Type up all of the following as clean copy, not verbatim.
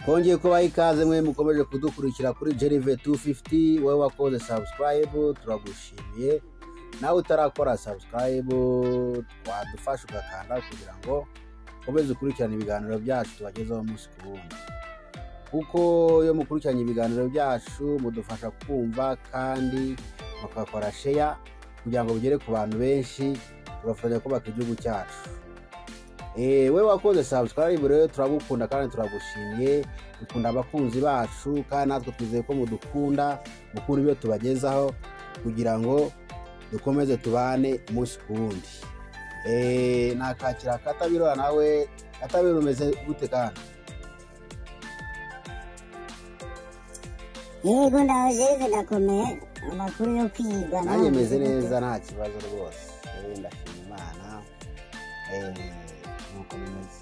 twongeye kubaha ikaze mwe mukomeje kudukurikira kuri Jerive 250. wowe wakoze subscribe turagushimiye, nawe utarakora subscribe twadufasha ugakanda kugira ngo ukomeze ukurikirana ibiganiro byacu tubagezaho umunsi ku wundi, kuko iyo mukurikiranye ibiganiro byacu mudufasha kumva kandi mukakora share kugira ngo bigere ku bantu benshi, tugafatanya kubaka igihugu cyacu. Wewe wakoze subscribe rero turagukunda kandi turagushimiye, dukunda abakunzi bacu kandi natwe twizeye ko mudukunda ibyo tubagezaho kugira ngo dukomeze tubane umunsi ku wundi. Nakakira Katabirora, nawe Katabirora umeze gute kandi? Yego ndaje ndakomeye, amakuru yo kwiga nanjye meze neza nta kibazo rwose, ndashima Imana. Nuko bimeze.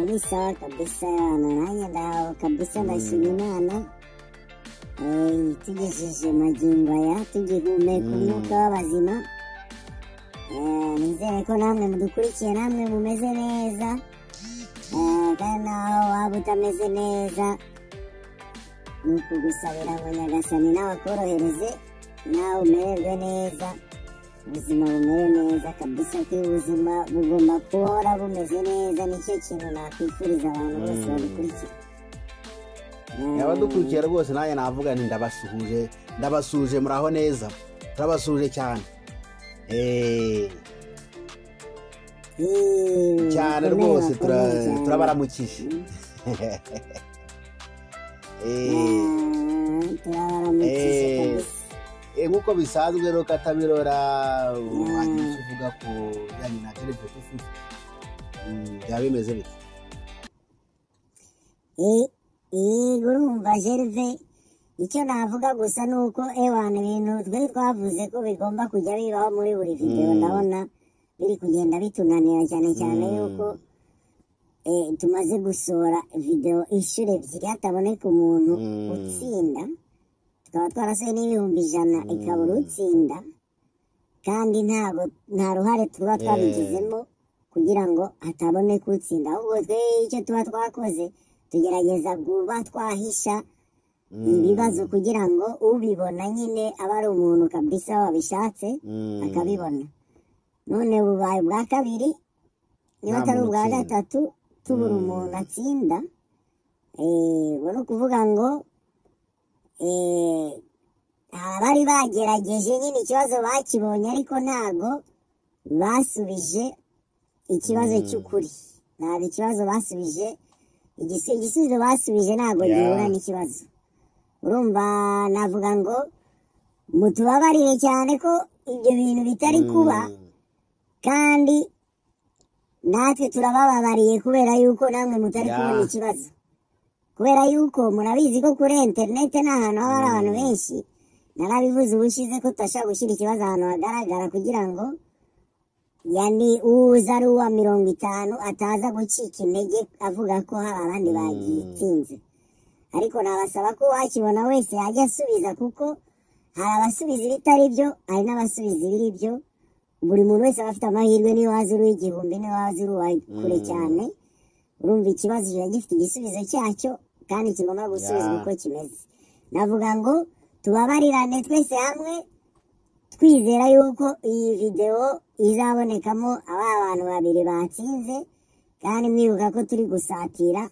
Bisa kabisa nanjye ndaho kabisa ndashima Imana. Tugejeje magingo aya tugihumeka umwuka w'abazima. Nizere ko namwe mudukurikiye namwe mumeze neza, kandi naho waba utameze neza ni ukugusabira ngo Nyagasani nawe akorohereze, nawe umererwe neza, ubuzima bumere neza kabisa. ko ubuzima bugomba guhora bumeze neza, nicyo kintu nakwifuriza abantu bose badukurikira. Abadukurikiye rwose nanjye navuga nti ndabasuhuje muraho neza, turabasuhuje cyane cyane rwose, turabaramukije. Nk'uko bisanzwe rero Katabirora wagiye uvuga ku bijyanye na Jerive 250, byaba bimeze bite? Urumva Jerive, icyo navuga gusa ni uko ibintu twari twavuze ko bigomba kujya bibaho muri buri video, ndabona biri kugenda bitunanira cyane yuko tumaze gusohora video inshuro ebyiri hataboneka umuntu utsinda, tukaba twarasohoye n'ibihumbi 100 ikabura utsinda, kandi nta ruhare tuba twabigizemo kugira ngo hataboneka utsinda. ahubwo twe icyo tuba twakoze tugerageza kuba twahisha ibibazo kugira ngo ubibona nyine aba ari umuntu kabisa wabishatse akabibona. None bubaye bwa kabiri, niba atari ubwa gatatu tubura umuntu atsinda. Ubona kuvuga ngo abari bagerageje nyine ikibazo bakibonye, ariko ntago basubije ikibazo cy'ukuri, ntabwo ikibazo basubije, igisubizo basubije ntago gihura n'ikibazo. Urumva navuga ngo mutubabarire cyane ko ibyo bintu bitari kuba, kandi natwe turabababariye kubera yuko namwe mutari kubona ikibazo, kubera yuko murabizi ko kuri internet n'ahantu haba hari abantu benshi. Narabivuze ubushize ko tutashaka gushyira ikibazo ahantu hagaragara kugira ngo uza ari uwa 50 ataza gucika intege avuga ko hari abandi bagitsinze. Ariko nabasaba ko wakibona wese yajya asubiza, kuko hari abasubiza ibitari byo, hari n'abasubiza ibiri byo. Buri muntu wese aba afite amahirwe, niyo waza uri igihumbi, niyo waza uri kure cyane. Urumva ikibazo kiba gifite igisubizo cyacyo kandi kigomba gusubizwa uko kimeze. Navuga ngo tubabarirane twese hamwe, twizera yuko iyi video izabonekamo abantu babiri batsinze, kandi mwibuka ko turi gusatira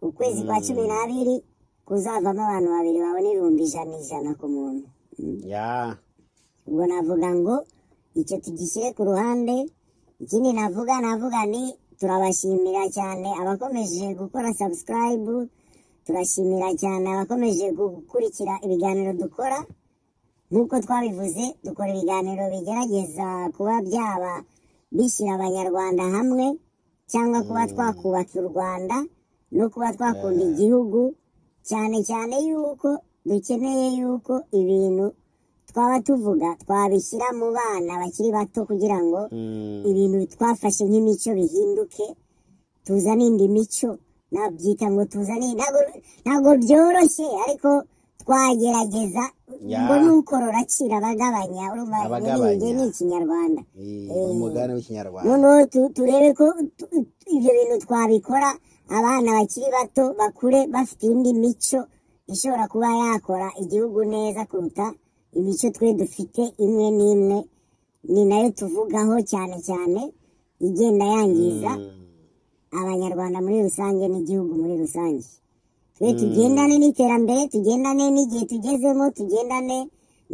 ukwezi kwa 12 kuzavamo abantu babiri babona ibihumbi 100 ku muntu. Ubwo navuga ngo icyo tugishyire ku ruhande. Ikindi navuga ni turabashimira cyane abakomeje gukora subscribe, turashimira cyane abakomeje gukurikira ibiganiro dukora. Nk'uko twabivuze, dukora ibiganiro bigerageza kuba byaba bishyira abanyarwanda hamwe, cyangwa kuba twakubaka u Rwanda no kuba twakunda igihugu, cyane yuko dukeneye yuko ibintu twaba tuvuga twabishyira mu bana bakiri bato, kugira ngo ibintu twafashe nk'imico bihinduke, tuzane indi mico. Nabyita ngo tuzane, ntabwo byoroshye, ariko twagerageza ngo nukorora akira abagabanya urumva ni ikinyarwanda umugani w'ikinyarwanda noneho turebe ko ibyo bintu twabikora abana bakiri bato bakure bafite indi mico ishobora kuba yakora igihugu neza kuruta imico twe dufite imwe n'imwe ni nayo tuvugaho cyane cyane igenda yangiza abanyarwanda muri rusange n'igihugu muri rusange twe tugendane n'iterambere tugendane n'igihe tugezemo tugendane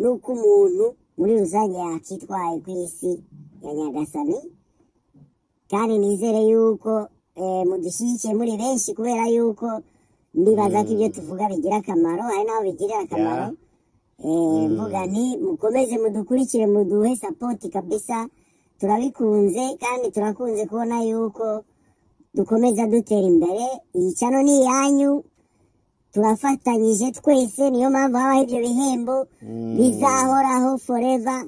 n'uko umuntu muri rusange yakitwaye ku isi ya Nyagasani kandi nizere yuko mudushyigikiye muri benshi kubera yuko ndibaza ko ibyo tuvuga bigira akamaro hari n'aho bigirira akamaro mvuga nti mukomeze mudukurikire muduhe sapoti kabisa turabikunze kandi turakunze kubona yuko dukomeza dutera imbere iyi cano ni iyanyu turafatanyije twese niyo mpamvu habaho ibyo bihembo bizahoraho forever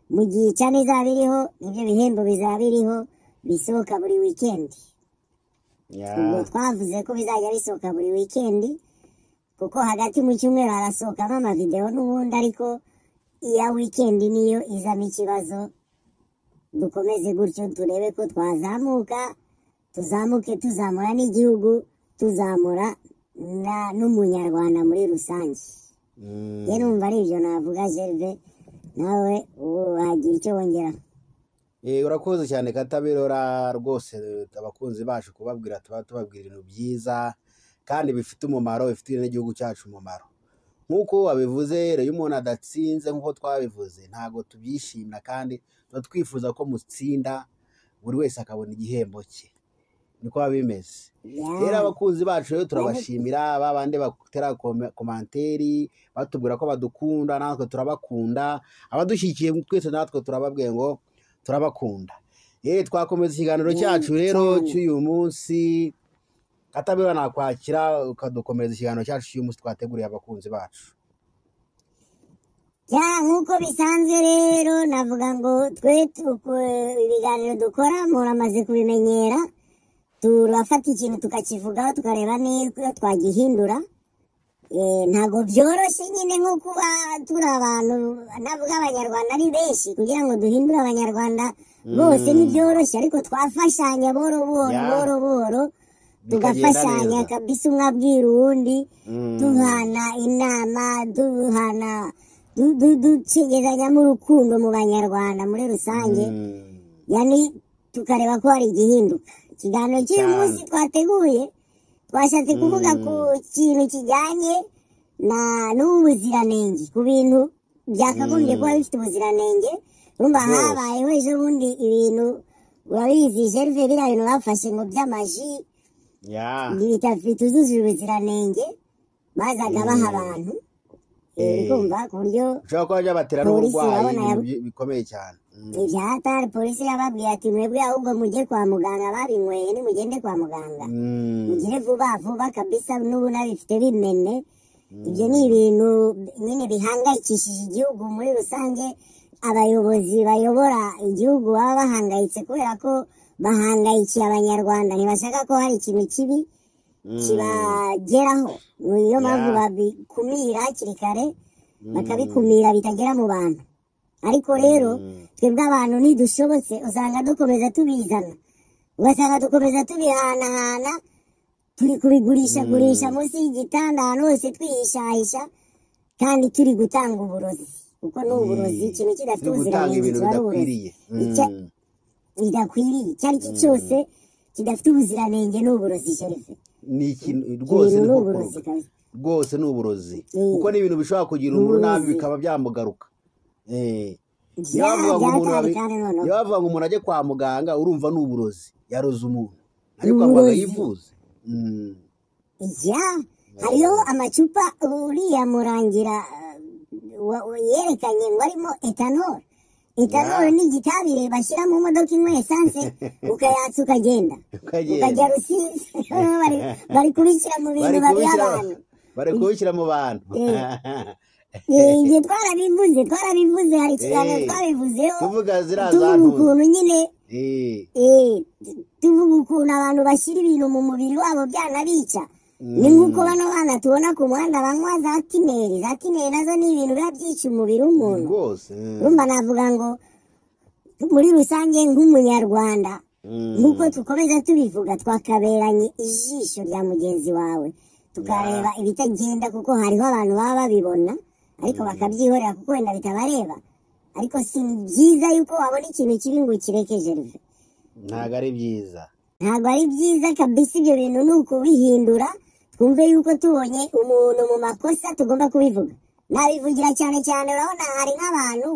mu gihe cano izaba iriho ibyo bihembo bizaba biriho bisohoka buri wikendi ubwo twavuze ko bizajya bisohoka buri wikendi kuko hagati mu cyumweru harasohokamo amavidewo n'ubundi ariko iya wikendi niyo izamo ikibazo dukomeze gutyo turebe ko twazamuka tuzamuke tuzamura n'igihugu tuzamura n'umunyarwanda muri rusange rero numva ari ibyo navuga Gervais nawe wagira icyo wongera urakoze cyane Katabirora rwose abakunzi bacu kubabwira tuba tubabwira ibintu byiza kandi bifite umumaro bifitiye n'igihugu cyacu umumaro nk'uko wabivuze rero iyo umuntu adatsinze nk'uko twabivuze ntabwo tubyishimira kandi tuba twifuza ko mutsinda buri wese akabona igihembo cye niko biba bimeze rero abakunzi bacu rero turabashimira babandi batera komanteri batubwira ko badukunda natwe turabakunda abadushyigikiye twese natwe turababwiye ngo turabakunda twakomeza ikiganiro cyacu rero cy'uyu munsi Katabirora nakwakira ukadukomereza ikiganiro cyacu cy'uyu munsi twateguriye abakunzi bacu nk'uko bisanzwe rero navuga ngo twe ibiganiro dukora muramaze kubimenyera turafata ikintu tukakivugaho tukareba niba twagihindura ntabwo byoroshye nyine nko kuba turi abantu navuga abanyarwanda ari benshi kugira ngo duhindure abanyarwanda bose ntibyoroshye ariko twafashanya boro boro tugafashanya kabisa umwe abwira uwundi duhana inama ducengezanyamo urukundo mu banyarwanda muri rusange yani tukareba ko hari igihinduka ikiganiro cy'uyu munsi twateguye twashatse kuvuga ku kintu kijyanye n'ubuziranenge ku bintu byakagombye kuba bifite ubuziranenge urumva habayeho ejo bundi ibintu urabizi Gervais biriya bintu bafashe ngo by'amaji bituzuje ubuziranenge bazaga baha abantu kumva ku buryo ushobora kuba byabatera n'uburwayi bikomeye cyane ibyatari polisi yababwiye ati mwebwe ahubwo mujye kwa muganga babinyweye nimugende kwa muganga mugire vuba vuba kabisa n'ubu nabifite bimene ibyo ni ibintu nyine bihangayikishije igihugu muri rusange abayobozi bayobora igihugu baba bahangayitse kubera ko bahangayikiye abanyarwanda ntibashaka ko hari ikintu kibi kibageraho niyo mpamvu babikumira hakiri kare bakabikumira bitagera mu bantu ariko rero twebwe abantu ntidushobotse usanga dukomeza tubizana ugasanga dukomeza tubihanahana turi kubigurishagurisha munsi y'igitanda ahantu hose twihishahisha kandi turi gutanga uburozi kuko ni uburozi ikintu kidafite ubuziranenge kiba ari uburozi bidakwiriye icyo ari cyo cyose kidafite ubuziranenge ni uburozi Gervais ni ikintu rwose ni uburozi kuko ni ibintu bishobora kugira umuntu nabi bikaba byamugaruka iyo bavuga ngo umuntu ajye kwa muganga urumva ni uburozi yaroze umuntu ariko kwa muganga yivuze hariho amacupa uriya murangira yerekanye ngo arimo etanol ni igitabire bashyira mu modoka inywa esanse ukayatsa ukagenda ukajya Rusizi bari kubishyira mu bintu babiha abantu bari kubishyira mu bantu ibyo twarabivuze hari ikiganiro twabivuzeho tuvuga ukuntu nyine tuvuga ukuntu abantu bashyira ibintu mu mubiri wabo byanabica ni nk'uko bano bana tubona ku muhanda banywa za tineri nazo ni ibintu biba byica umubiri w'umuntu urumva navuga ngo muri rusange nk'umunyarwanda nk'uko tukomeza tubivuga twakaberanye ijisho rya mugenzi wawe tukareba ibitagenda kuko hariho abantu baba babibona ariko bakabyihorera kuko wenda bitabareba ariko si byiza yuko wabona ikintu kibi ngo ukirekeje ruve ntabwo ari byiza kabisa ibyo bintu ni ukubihindura twumve yuko tubonye umuntu mu makosa tugomba kubivuga nabivugira cyane urabona hari nk'abantu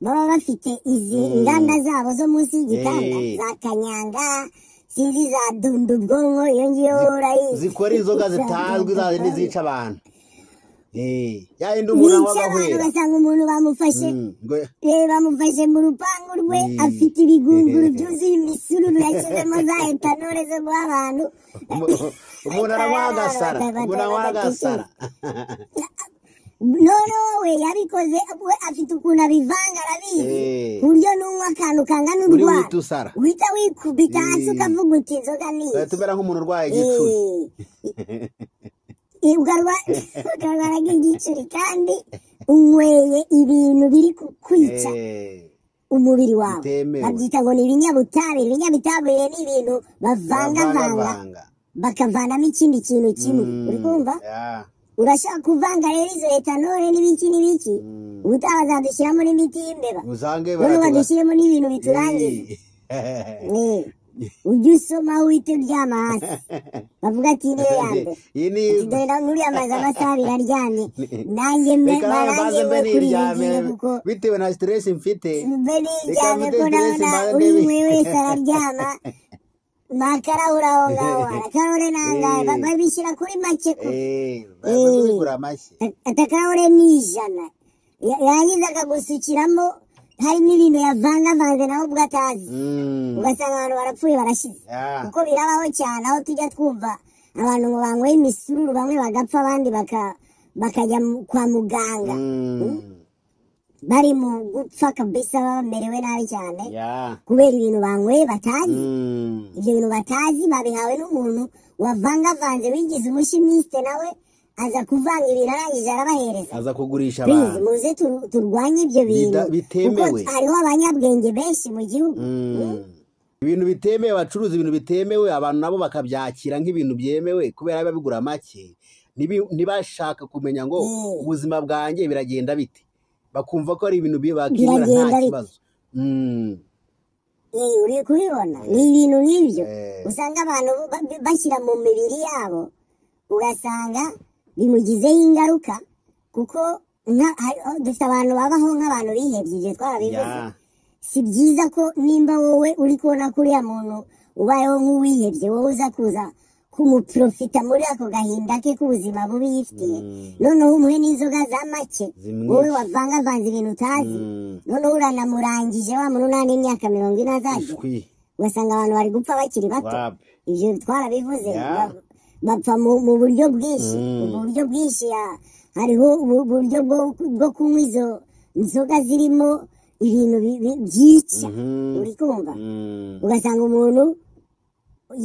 baba bafite izi inganda zabo zo munsi y'igitanda za kanyanga sinzi za dundu ubwonko iyo ngiyo urayizi zikora inzoga zitazwi zazindi zica abantu yayindi umuntu w'abahwera ugasanga umuntu bamufashe mu rupangu rwe afite ibigunguru byuzuye imisururu yashyizemo za etanore zo guha abantu umuntu aramuhagasara none we yabikoze afite ukuntu abivanga arabizi ku buryo n'unywa akantu kangana urwara uhita wikubita hasi ukavuga uti inzoga ni tumera nk'umuntu urwaye igicuri ukarwara nk'igicuri kandi unyweye ibintu biri kukwica umubiri wawe babyita ngo ni ibinyabutabire ni ibintu bavangavanga bakavanamo ikindi kintu kimwe uri kumva urashaka kuvanga rero izo etanore n'ibiki ubutaha bazadushyiramo n'imiti y'imbeba none badushyiremo n'ibintu biturangiza ujye usoma uhite uryama hasi bavuga ati niyo yambere dore n'uriya amazi amasaha abiri aryamye nanjye mbe kuri iyi ngiyo kuko bitewe na stress mfite mbe niryamye ko ndabona uri umwe wese araryama makarahura aho ngaho arakarahura nangahe babishyira kuri make atakarahure ni 100 yarangiza akagusukiramo harimo ibintu yavangavanze nawe ubwo atazi ugasanga abantu barapfuye barashize kuko birabaho cyane aho tujya twumva abantu ngo banyweye imisururu bamwe bagapfa abandi bakajya kwa muganga bari mu gupfa kabisa bamerewe nabi cyane kubera ibintu banyweye batazi ibyo bintu batazi babihawe n'umuntu wavangavanze wigize umushimisite nawe aza kuvanga ibintu arangije arabahereza aza kugurisha abantu muze turwanye ibyo bintu bitemewe hariho abanyabwenge benshi mu gihugu ibintu bitemewe bacuruza ibintu bitemewe abantu nabo bakabyakira nk'ibintu byemewe kubera biba bigura make ntibashaka kumenya ngo ubuzima bwanjye biragenda bite bakumva ko ari ibintu bakibura nta kibazo uri kubibona ni ibintu nk'ibyo usanga abantu bashyira mu mibiri yabo ugasanga bimugizeho ingaruka kuko dufite abantu babaho nk'abantu bihebye ibyo twarabivuze si byiza ko nimba wowe uri kubona ko uriya muntu ubayeho nk'uwihebye wowe uza kuza kumuprofita muri ako gahinda ke k'ubuzima bubi yifitiye noneho umuhe n'inzoga za make wowe wavangavanze ibintu utazi noneho uranamurangije wa muntu nta n'imyaka 40 azajya ugasanga abantu bari gupfa bakiri bato ibyo twarabivuze bapfa mu buryo bwinshi hariho uburyo bwo kunywa izo nzoga zirimo ibintu byica uri kumva ugasanga umuntu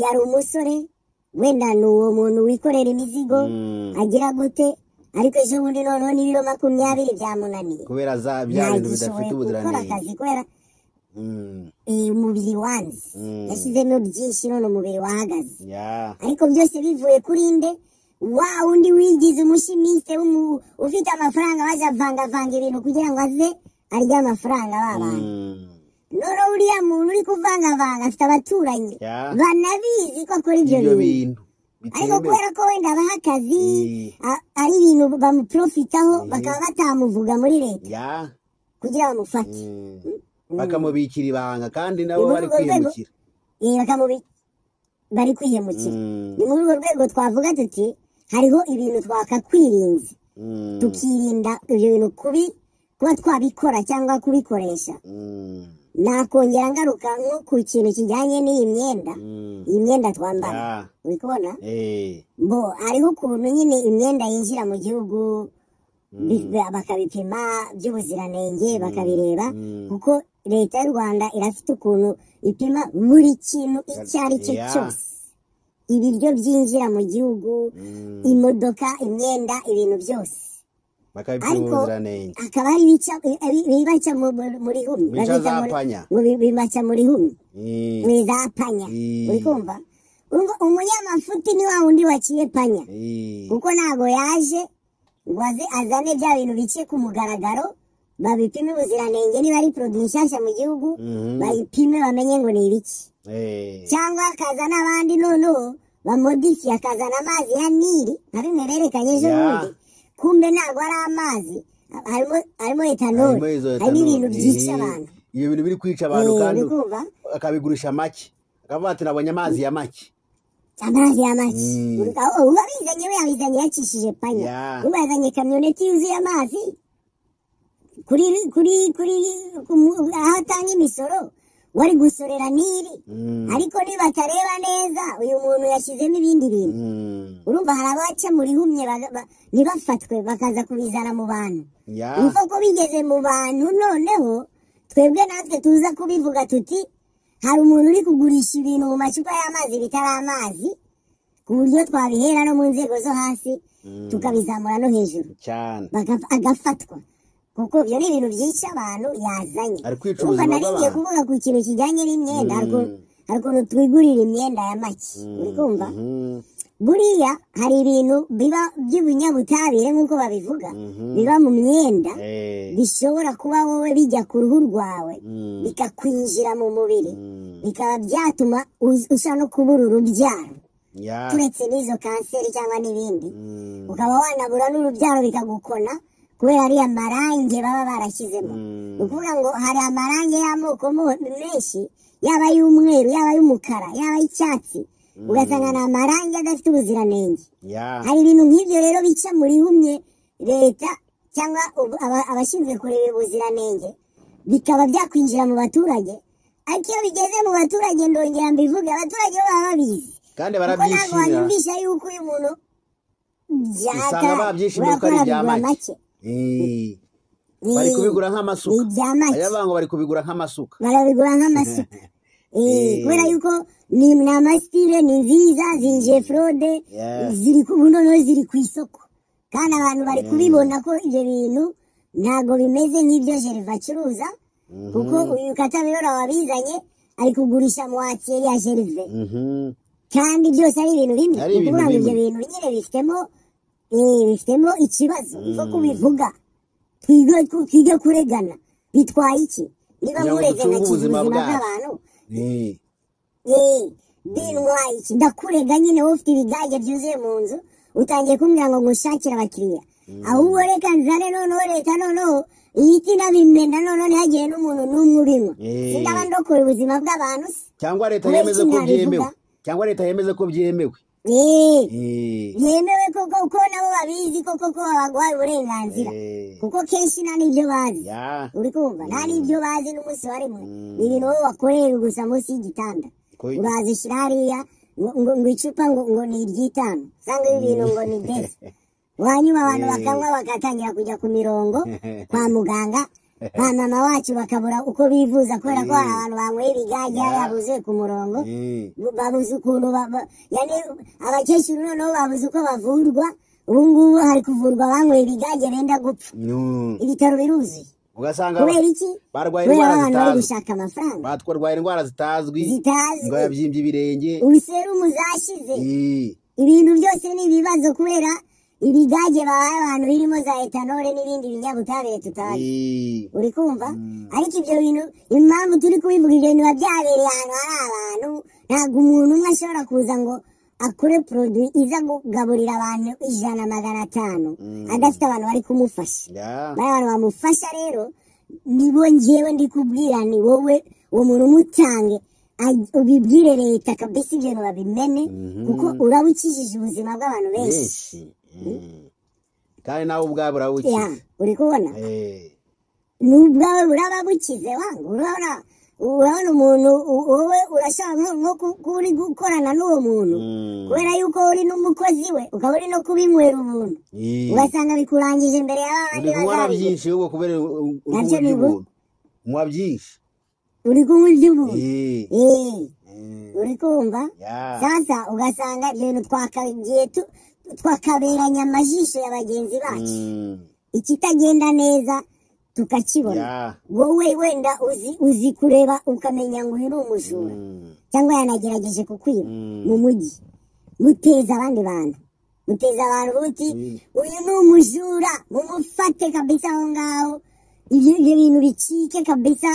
yari umusore wenda ni uwo muntu wikorera imizigo agira gute ariko ejo bundi noneho n'ibiro 20 byamunaniye kubera bya bintu bidafite ubuziranenge kubera umubiri wanze yashyizemo byinshi none umubiri wahagaze ariko byose bivuye kuri nde wa undi wigize umushimisite ufite amafaranga waje avangavanga ibintu kugira ngo aze arya amafaranga b'abantu none uriya muntu uri kuvangavanga afite abaturanyi banabizi ko akora ibyo bintu ariko kubera ko wenda abaha akazi ari ibintu bamuprofitaho bakaba batamuvuga muri leta kugira bamufate bakamubikira ibanga kandi nabo bari kwihemukira bari kwihemukira ni muri urwo rwego twavuga tuti hariho ibintu twakakwirinze tukirinda ibyo bintu kuba twabikora cyangwa kubikoresha nakongera ngaruka nko ku kintu kijyanye n'iyi myenda twambara uri kubona hariho ukuntu nyine imyenda yinjira mu gihugu bakabipima by'ubuziranenge bakabireba kuko leta y'u Rwanda irafite ukuntu ipima buri kintu icyo ari cyo cyose ibiryo byinjira mu gihugu imodoka imyenda ibintu byose bakabipfuziranenge akaba ari bibaca muri humye bibaca muri humye mwizapanya uri kumva umunyamafuti ni wa wundi waciye panya kuko ntago yaje ngo azane bya bintu biciye ku mugaragaro babipime ubuziranenge niba ari produit nshyashya mu gihugu bayipime bamenye ngo ni ibiki cyangwa akazana abandi noneho bamodifiye akazana amazi ya Nili nka bimwe berekanye ejo bundi kumbe ntabwo ari amazi harimo etanol harimo ibintu byica abantu iyo bintu biri kwica abantu kandi akabigurisha make akavuga ati nabonye amazi ya make ubabizanye we yabizanye yacishije panya ubazanye kamyoneti yuzuye amazi kuri aho atanga imisoro wari gusorera Nili ariko niba atareba neza uyu muntu yashyizemo ibindi bintu urumva hari abaca muri humye ntibafatwe bakaza kubizana mu bantu nifa ko bigeze mu bantu noneho twebwe natwe tuza kubivuga tuti hari umuntu uri kugurisha ibintu mu macupa y'amazi bitari amazi ku buryo twabihera no mu nzego zo hasi tukabizamura no hejuru agafatwa kuko byo ni ibintu byica abantu yazanye urumva narigiye kuvuga ku kintu kijyanye n'imyenda hari ukuntu twigurira imyenda ya make uri kumva buriya hari ibintu biba by'ubunyabutabire nk'uko babivuga biba mu myenda bishobora kuba wowe bijya ku ruhu rwawe bikakwinjira mu mubiri bikaba byatuma ushobora no kubura urubyaro turetse n'izo kanseri cyangwa n'ibindi ukaba wanabura n'urubyaro bikagukona kubera ariya marange baba barashyizemo ni ukuvuga ngo hari amarange y'amoko menshi yaba ay'umweru yaba ay'umukara yaba ay'icyatsi ugasanga ni amarange adafite ubuziranenge hari ibintu nk'ibyo rero bica muri humye leta cyangwa abashinzwe kureba ubuziranenge bikaba byakwinjira mu baturage ariko iyo bigeze mu baturage ndongera mbivuge abaturage baba babizi kandi barabyishimira kuko ntabwo wanyumvisha yuko uyu muntu usanga babyishimiye ko ari ibya make bari kubigura nk'amasuka ayabango bari kubigura nk'amasuka barabigura nk'amasuka kubera yuko ni amasitire ni nziza zinjiye fraude ziri ku isoko kandi abantu bari kubibona ko ibyo bintu ntabwo bimeze nk'ibyo Gervais acuruza kuko uyu Katabirora wabizanye ari kugurisha mu atelier ya Gervais kandi byose ari ibintu bimwe kuvuga ngo ibyo bintu nyine bifitemo ikibazo uko kubivuga twige kuregana bitwaye iki niba mureze nka ubuzima bw'abantu bintwaye iki ndakurega nyine wowe ufite ibigage byuzuye mu nzu utangiye kumbwira ngo ngushakire abakiriya ahubwo reka nzane noneho leta noneho ihita inabimena noneho ntihagire n'umuntu n'umwe urimo sindaba ndokora ubuzima bw'abantu cyangwa leta yemeze ko byemewe cyangwa leta yemeze ko byemewe yemewe koko nabo babizi koko ko baguhaye uburenganzira kuko kenshi nta n'ibyo bazi uri kumva nta n'ibyo bazi n'umunsi wa rimwe ni ibintu wowe wakoreye gusa munsi y'igitanda urazishyira hariya ngo icupa ngo ni iry'itanu usanga ibintu ngo ni desi hanyuma abantu bakanywa bagatangira kujya ku mirongo kwa muganga ba mama wacu bakabura uko bivuza kubera ko hari abantu banyweye ibigage hariya buzuye ku murongo babuze ukuntu abakecuru noneho babuze uko bavurwa ubu ngubu hari kuvurwa banyweye ibigage benda gupfa ibitaro biruzuye ugasanga kubera iki barwaye kubera indwara abantu bari zitazwi gushaka amafaranga batwarwaye indwara zitazwi ngo yabyimbye ibirenge ubuserumu zashize ibintu byose ni ibibazo kubera ibigage bahaye abantu birimo za etanole n'ibindi binyabutabire tutazi uri kumva ariko ibyo bintu impamvu turi kubivuga ibyo bintu biba byabereye ahantu hari abantu ntabwo umuntu umwe ashobora kuza ngo akore produit iza kugaburira abantu 100-500 adafite abantu bari kumufasha bari abantu bamufasha rero nibo njyewe ndi kubwira ni wowe uwo muntu umutange ubibwire leta kabisa ibyo bintu babimene kuko uraba ukijije ubuzima bw'abantu benshi kandi nawe ubwawe urabukize uri kubona n'ubwawe uraba bukize wangu urabona umuntu wowe urashaka nko uri gukorana n'uwo muntu kubera yuko uri n'umukozi we ukaba uri no kubinywera ubuntu ugasanga bikurangije imbere y'abandi bazari byinshi ubwo kubera unywa byinshi uri kunywa iby'ubuntu uri kumva sasa ugasanga ibyo bintu twakagiye twakaberanya amajisho ya bagenzi bacu ikitagenda neza tukakibona wowe wenda uzi kureba ukamenya ngo uyu ni umujura cyangwa yanagerageje kukwiba mu mujyi muteza abandi bantu buti uyu ni umujura mumufate kabisa aho ngaho ibyo bintu bicike kabisa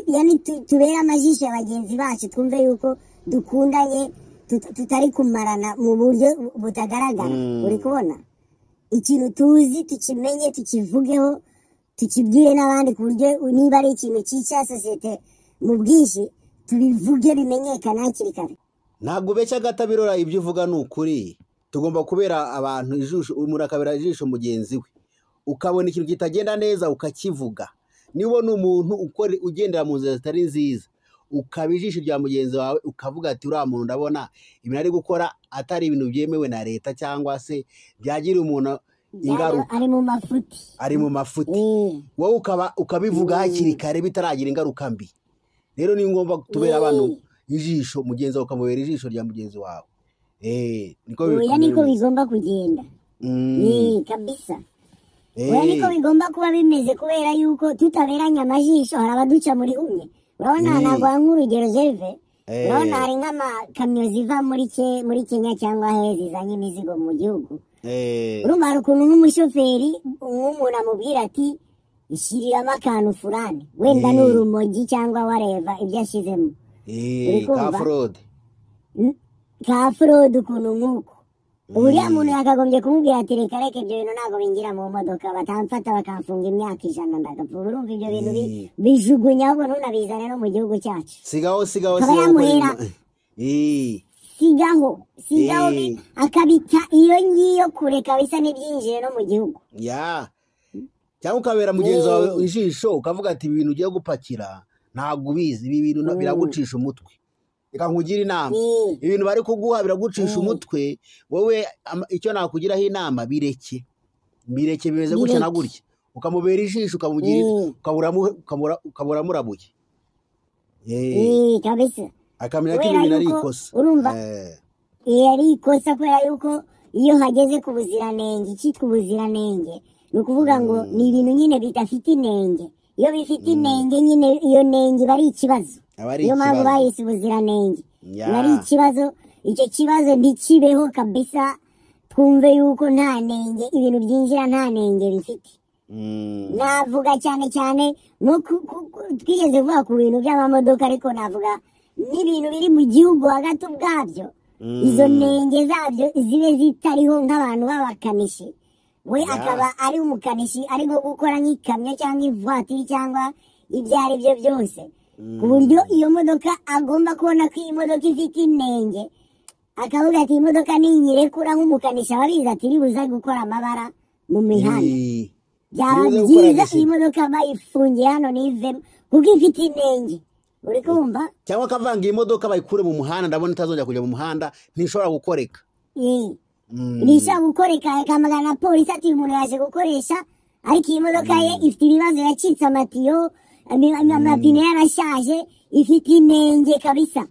yani tubera amajisho ya bagenzi bacu twumve yuko dukundanye tutari kumarana mu buryo butagaragara uri kubona ikintu tuzi tukimenye tukivugeho tukibwire n'abandi ku buryo niba ari ikintu cyica sosiyete mu bwinshi tubivuge bimenyekana hakiri kare ntabwo ubeshya agatabirora ibyo uvuga ni ukuri tugomba kubera abantu ijisho umuntu akabera ijisho mugenzi we ukabona ikintu kitagenda neza ukakivuga niba ni umuntu ugendera mu nzira zitari nziza ukaba ijisho rya mugenzi wawe ukavuga ati uriya muntu ndabona ibintu ari gukora atari ibintu byemewe na leta cyangwa se byagira umuntu ingaruka ari mu mafuti wowe ukabivuga hakiri kare bitaragira ingaruka mbi rero ni ngombwa tubera abantu ijisho mugenzi wawe ukamubera ijisho rya mugenzi wawe niko bigomba kugenda kabisa niko bigomba kuba bimeze kubera yuko tutaberanye amajisho hari abaduca muri humye urabona ntabwo nk'urugero Gerve urabona hari nk'amakamyo ziva muri Kenya cyangwa he zizanye imizigo mu gihugu urumva hari ukuntu nk'umushoferi nk'umuntu amubwira ati ishyiriramo akantu fulani wenda ni urumogi cyangwa wareva ibyo ashyizemo ka forode ukuntu nk'uko uriya muntu yakagombye kumubwira ati reka ibyo bintu ntabwo binjira mu modoka batamfata bakamfunga imyaka 100 ndagapfa urumva ibyo bintu bijugunya ahubwo ntunabizane no mu gihugu cyacu sigaho akabita iyo ngiyo kure kabisa n'ibyinjiye no mu gihugu cyangwa ukabera mugenzi wawe ijisho ukavuga ati ibintu ugiye gupakira ntabwo ubizi ibi bintu biragucisha umutwe reka nkugire inama ibintu bari kuguha biragucisha umutwe wowe icyo nakugiraho inama bireke bimeze gutya na gutya ukamubera ijisho ukabura murabuye kabisa akamenya ko ibintu ari ikosa urumva ari ikosa kubera yuko iyo hageze ku buziranenge icyitwa ubuziranenge ni ukuvuga ngo ni ibintu nyine bidafite inenge iyo bifite inenge nyine iyo nenge bari ikibazo niyo mpamvu bahise ubuziranenge bari ikibazo icyo kibazo ntikibeho kabisa twumve yuko nta nenge ibintu byinjira nta nenge bifite navuga cyane twigeze kuvuga ku bintu by'amamodoka ariko navuga n'ibintu biri mu gihugu hagati ubwabyo izo nenge zabyo zibe zitariho nk'abantu b'abakanishi we akaba ari umukanishi arimo gukora nk'ikamyo cyangwa ivatiri cyangwa ibyo ari byo byose ku buryo iyo modoka agomba kubona ko iyi modoka ifite inenge akavuga ati iyi modoka niyirekura nk'umukanishi ababizi ati nibuze gukora amabara mu mihanda byaba byiza iyi modoka bayifungiye hano n'ivemo kuko ifite inenge uri kumva cyangwa akavanga iyi modoka bayikure mu muhanda ndabona itazongera kujya mu muhanda ntishobora gukoreka ntishobora gukoreka akamagana na polisi ati uyu muntu yaje gukoresha ariko iyi modoka ye ifite ibibazo yacitse amatiyo amapine yarashaje ifite inenge kabisa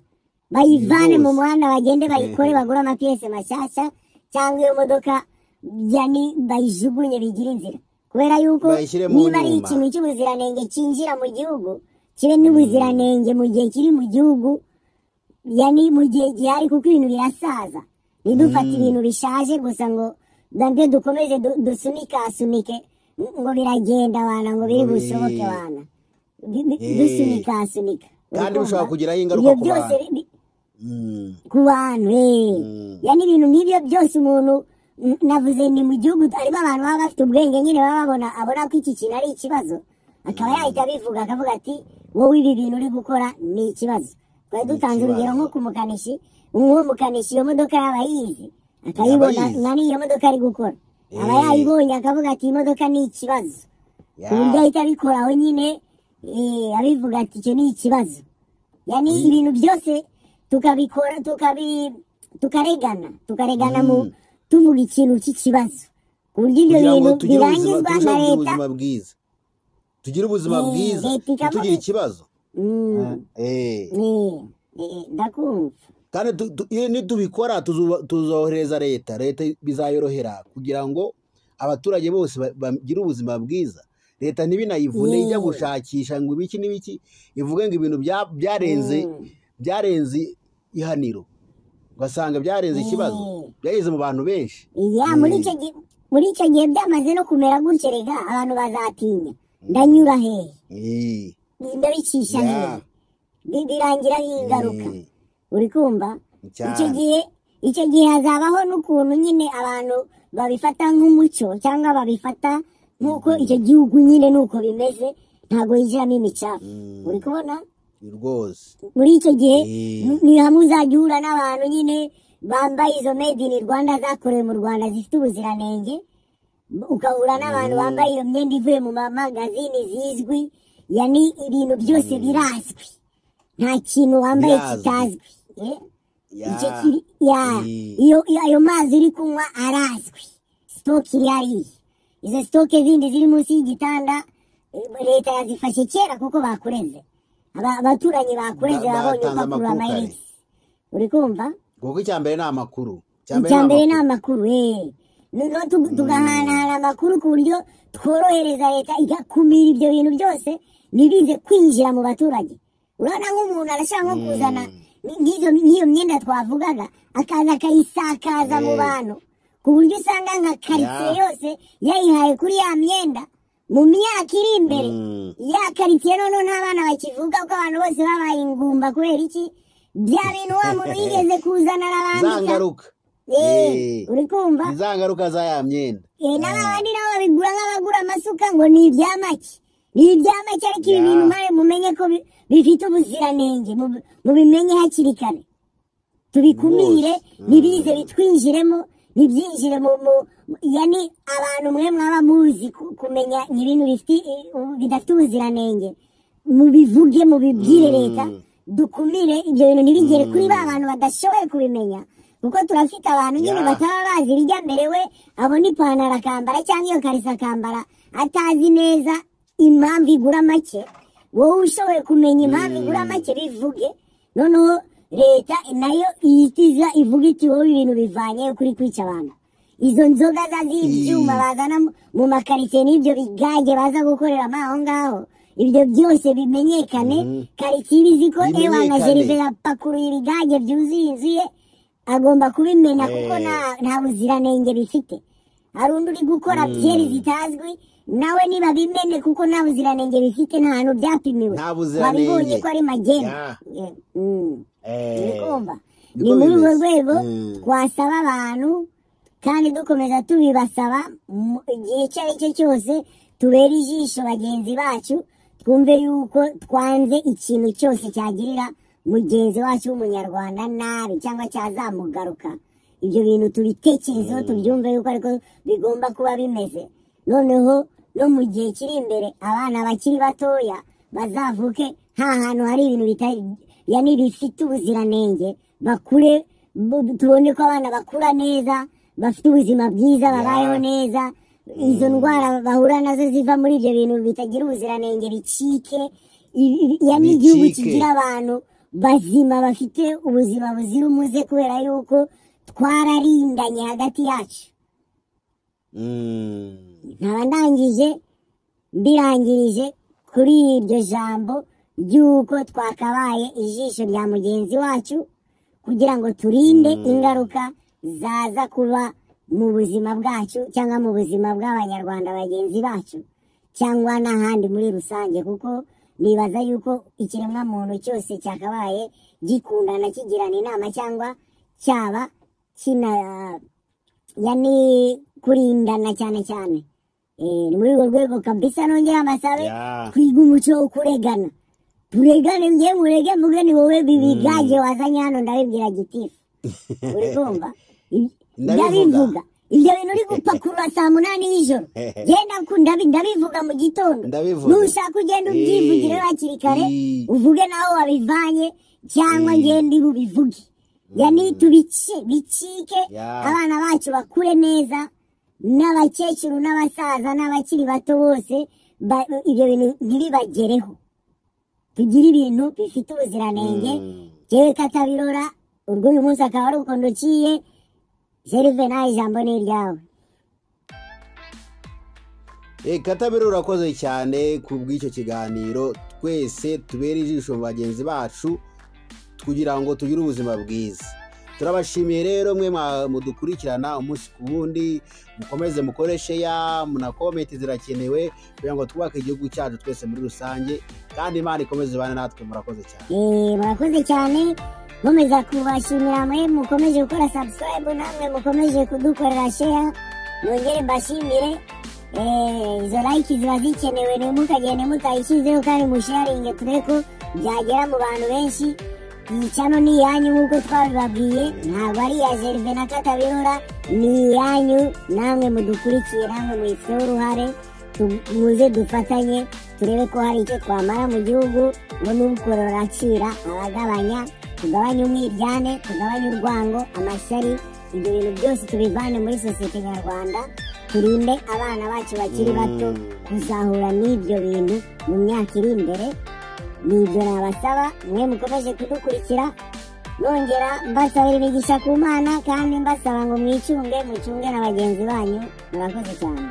bayivane mu muhanda bagende bayikore bagura amapiyese mashyashya cyangwa iyo modoka bayijugunye bigira inzira kubera yuko niba ari ikintu cy'ubuziranenge cyinjira mu gihugu kibe n'ubuziranenge mu gihe kiri mu gihugu mu gihe gihari kuko ibintu birasaza ntidufate ibintu bishaje gusa ngo nabyo dukomeze dusunikasunika ngo biragenda abana ngo biri bushoboke abana dusunikasunika kandi bishobora kugiraho ingaruka ku bantu ibintu nk'ibyo byose umuntu navuze ni mu gihugu harimo abantu baba bafite ubwenge nyine baba abona ko iki kintu ari ikibazo akaba yahita abivuga akavuga ati wowe ibi bintu uri gukora ni ikibazo twari dutanze urugero nko ku mukanishi umukanishi iyo modoka yaba yizi akayibona nka niyo modoka ari gukora aba yayibonye akavuga ati iyi modoka ni ikibazo ku buryo ahita abikoraho nyine abivuga ati icyo ni ikibazo ibintu byose tukabikora tukaregana mu tuvuga ikintu cy'ikibazo ku buryo ibyo bintu birangizwa na leta tugire ubuzima bwiza ntitugire ikibazo ndakumva kandi nitubikora tuzohereza leta bizayorohera kugira ngo abaturage bose bagire ubuzima bwiza. Leta ntibinayivune ijya gushakisha ngo ibiki n'ibiki, ivuge ngo ibintu byarenze ihaniro, ugasanga byarenze ikibazo, byageze mu bantu benshi. Muri icyo gihe byamaze no kumera gutyo, rega abantu bazatinya ndanyura hehe, ndabicisha hehe, birangiraho ingaruka. Uri kumva? Icyo gihe hazabaho n'ukuntu nyine abantu babifata nk'umuco cyangwa babifata nk'uko icyo gihugu nyine nuko bimeze, ntabwo yinjiramo imicafu. Uri kubona rwose? Muri icyo gihe ni hamwe uzajya uhura n'abantu nyine bambaye izo made in Rwanda zakorewe mu Rwanda zifite ubuziranenge, ukahura n'abantu bambaye iyo myenda ivuye mu mamagazini zizwi, yani ibintu byose birazwi, nta kintu wambaye kitazwi. Ayo mazi uri kunywa arazwi, sitoke iri hariya. Izo sitoke zindi ziri munsi y'igitanda leta yazifashe kera kuko bakureze, abaturanyi bakureze babonye upapuro amayirisi. Uri kumva? Kuko icyambere ni amakuru, icyambere ni amakuru. Tugahanahana amakuru ku buryo tworohereza leta igakumira ibyo bintu byose ntibize kwinjira mu baturage. Urabona nk'umuntu arashaka nko kuzana nk'iyo myenda twavugaga akaza akayisakaza mu bantu, ku buryo usanga nka karitsiye yose yayihaye kuri ya myenda. Mu myaka iri imbere ya karitsiye noneho nta bana bakivuga ko abantu bose babaye ingumba. Kubera iki? Bya bintu wa muntu yigeze kuzana arabambika. Uri kumva? Za ngaruka za ya myenda. N'abandi nabo babigura nk'abagura amasuka ngo ni ibyamake. Ni ibyamake, ariko ibi bintu mpare mumenye ko bifite ubuziranenge, mubimenye hakiri kare, tubikumire ntibize bitwinjiremo, ntibyinjire yani abantu mwe mwaba muzi kumenya ibintu bidafite ubuziranenge, mubivuge mubibwire leta, dukumire ibyo bintu ntibigere kuri ba bantu badashoboye kubimenya. Kuko turafite abantu nyine bataba bazi bijya mbere, we abona ipantaro akambara cyangwa iyo karisa akambara atazi neza impamvu igura make. Wowe ushoboye kumenya impamvu igura make bivuge, noneho leta nayo ihitiza ivuga iti wowe ibintu bivanye kuri kwica abantu. Izo nzoga z'ibyuma bazana mu makaritsiye n'ibyo bigage baza gukorera aho ngaho, ibyo byose bimenyekane. Karitsiye ibizi ko na Jerive yapakuruye ibigage byuzuye inzu ye, agomba kubimena kuko nta buziranenge bifite. Hari undi uri gukora byeri zitazwi, nawe niba bimene kuko nta buziranenge bifite, nta hantu byapimiwe, wabibonye ko ari magenda. Ni muri urwo rwego twasaba abantu, kandi dukomeza tubibasaba, igihe icyo ari cyo cyose tubere ijisho bagenzi bacu, twumve yuko twanze ikintu cyose cyagirira mugenzi wacu w'umunyarwanda nabi cyangwa cyazamugaruka. Ibyo bintu tubitekerezeho, tubyumve yuko ariko bigomba kuba bimeze. Noneho no mu gihe kiri imbere abana bakiri batoya bazavuke nta hantu hari ibintu yani bifite ubuziranenge, bakure tubone ko abana bakura neza, bafite ubuzima bwiza, babayeho neza. Izo ndwara bahura nazo ziva muri ibyo bintu bitagira ubuziranenge bicike, yani igihugu kigira abantu bazima bafite ubuzima buzira umuze, kubera yuko twararindanye hagati yacu. Nkaba ndangije mbirangirije kuri iryo jambo ry'uko twakabaye ijisho rya mugenzi wacu, kugira ngo turinde ingaruka zaza kuba mu buzima bwacu cyangwa mu buzima bw'abanyarwanda bagenzi bacu, cyangwa n'ahandi muri rusange. Kuko nibaza yuko ikiremwa muntu cyose cyakabaye gikundana, kigirana inama, cyangwa cyaba yani kurindana cyane cyane. Ni muri urwo rwego kabisa nongera amasabe twiga umuco wo kuregana, turegane, njye murege mvuge ni wowe bibigage wazanye hano ndabibwira gitifu. Uri kumva? Ndabivuga ibyo bintu uri gupakurura saa 8 y'ijoro, genda ndabivuga mu gitondo. Nushaka ugenda ubyivugire hakiri kare, uvuge naho wabivanye, cyangwa ngende bubivuge. Yani bicike, abana bacu bakure neza, n'abakecuru n'abasaza n'abakiri bato bose ibyo bintu ntibibagereho. Tugira ibintu bifite ubuziranenge, jewe Katabirora urwo uyu munsi akaba ari uko nduciye. Jerive nawe ijambo ni iryawe. Katabirora urakoze cyane ku bw'icyo kiganiro. Twese tubere ijisho mu bagenzi bacu kugira ngo tugire ubuzima bwiza. Turabashimiye rero mwe mudukurikirana umunsi ku wundi, mukomeze mukoreshe ya muna comment zirakenewe kugira ngo twubake igihugu cyacu twese muri rusange, kandi Imana ikomeze bane natwe. Murakoze cyane. Murakoze cyane. Nkomeza kubashimira mwe mukomeje gukora subscribe, namwe mukomeje kudukorera share. Nongere mbashimire izo like ziba zikenewe, ntimukagende mutayishyizeho kandi musharinge tureko byagera mu bantu benshi. Iyi channel ni iyanyu nk'uko twabibabwiye, ntabwo ari iya Jerive na Katabirora, ni iyanyu. Namwe mudukurikiye, namwe mwifiteho uruhare, muze dufatanye turebe ko hari icyo twamara mu gihugu ngo n'ukorora acira abagabanya, tugabanye umwiryane, tugabanye urwango, amashyari. Ibyo bintu byose tubivane muri sosiyete nyarwanda, turinde abana bacu bakiri bato kuzahura n'ibyo bintu mu myaka iri imbere. Nibyo nabasaba mwe mukomeje kudukurikira, nongera mbasabira imigisha ku Mana, kandi mbasaba ngo mucunge na bagenzi banyu. Murakoze cyane.